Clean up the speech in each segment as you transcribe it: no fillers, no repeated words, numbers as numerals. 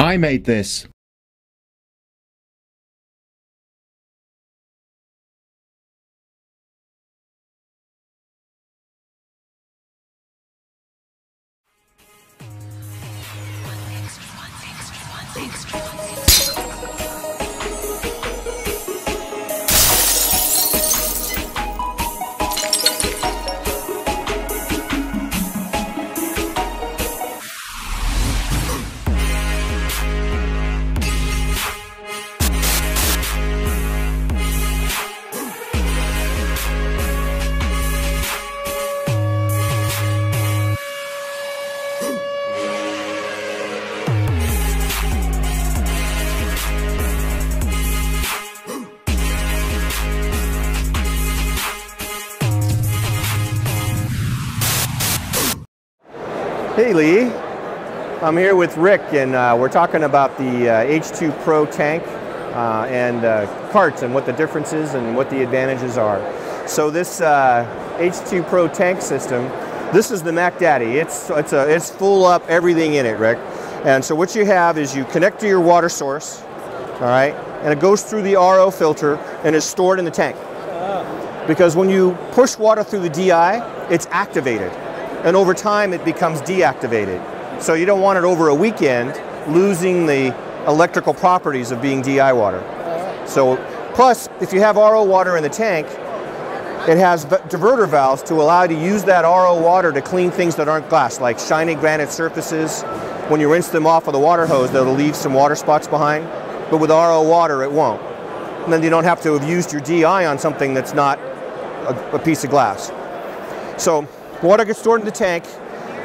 I made this. Hey Lee, I'm here with Rick and we're talking about the H2Pro tank and carts and what the difference is and what the advantages are. So this H2Pro tank system, this is the Mac Daddy. It's full up everything in it, Rick. And so what you have is you connect to your water source, all right, and it goes through the RO filter and is stored in the tank. Because when you push water through the DI, it's activated. And over time it becomes deactivated. So you don't want it over a weekend losing the electrical properties of being DI water. So plus, if you have RO water in the tank, it has diverter valves to allow you to use that RO water to clean things that aren't glass, like shiny granite surfaces. When you rinse them off with a water hose, that'll leave some water spots behind. But with RO water, it won't. And then you don't have to have used your DI on something that's not a piece of glass. So water gets stored in the tank,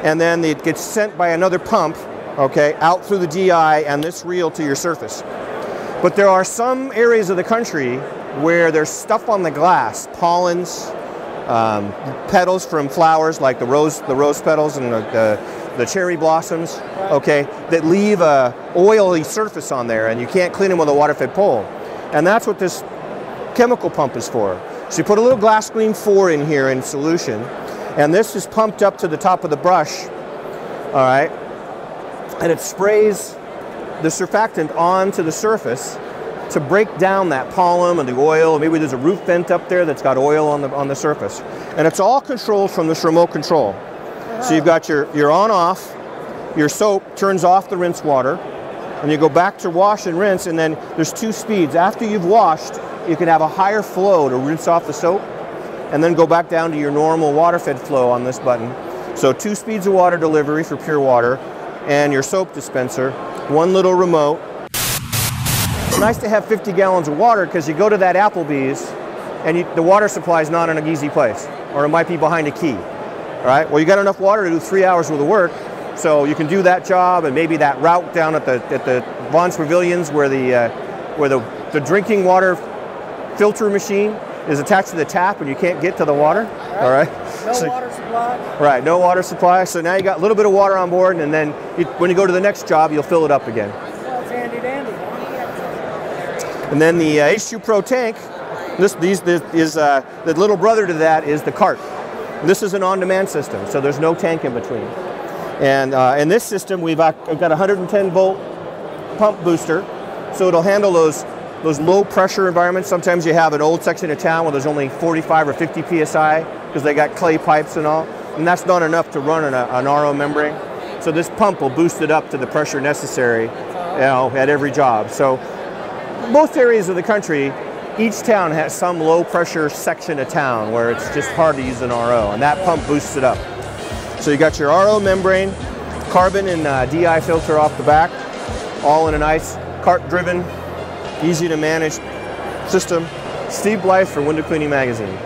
and then it gets sent by another pump, okay, out through the DI and this reel to your surface. But there are some areas of the country where there's stuff on the glass, pollens, petals from flowers like the rose petals and the cherry blossoms, okay, that leave a oily surface on there, and you can't clean them with a water-fed pole. And that's what this chemical pump is for. So you put a little Glass Green 4 in here in solution, and this is pumped up to the top of the brush, all right, and it sprays the surfactant onto the surface to break down that pollen and the oil. Maybe there's a roof vent up there that's got oil on the surface. And it's all controlled from this remote control. So you've got your on-off, your soap turns off the rinse water, and you go back to wash and rinse, and then there's two speeds. After you've washed, you can have a higher flow to rinse off the soap, and then go back down to your normal water-fed flow on this button. So 2 speeds of water delivery for pure water, and your soap dispenser, one little remote. It's nice to have 50 gallons of water, because you go to that Applebee's, and the water supply is not in an easy place, or it might be behind a key. All right, well, you got enough water to do 3 hours worth of work, so you can do that job, and maybe that route down at the Vaughn's Pavilions where the drinking water filter machine is attached to the tap and you can't get to the water. All right. No water supply. Right, no water supply. So now you got a little bit of water on board, and then when you go to the next job, you'll fill it up again. Well, it's handy dandy. And then the H2Pro tank, the little brother to that is the cart. This is an on-demand system, so there's no tank in between. And in this system, we've got a 110-volt pump booster, so it'll handle those low pressure environments. Sometimes you have an old section of town where there's only 45 or 50 PSI because they got clay pipes and all, and that's not enough to run an RO membrane. So this pump will boost it up to the pressure necessary, at every job. So most areas of the country, each town has some low pressure section of town where it's just hard to use an RO, and that pump boosts it up. So you got your RO membrane, carbon and DI filter off the back, all in a nice cart driven, easy to manage system. Steve Blythe for Window Cleaning Magazine.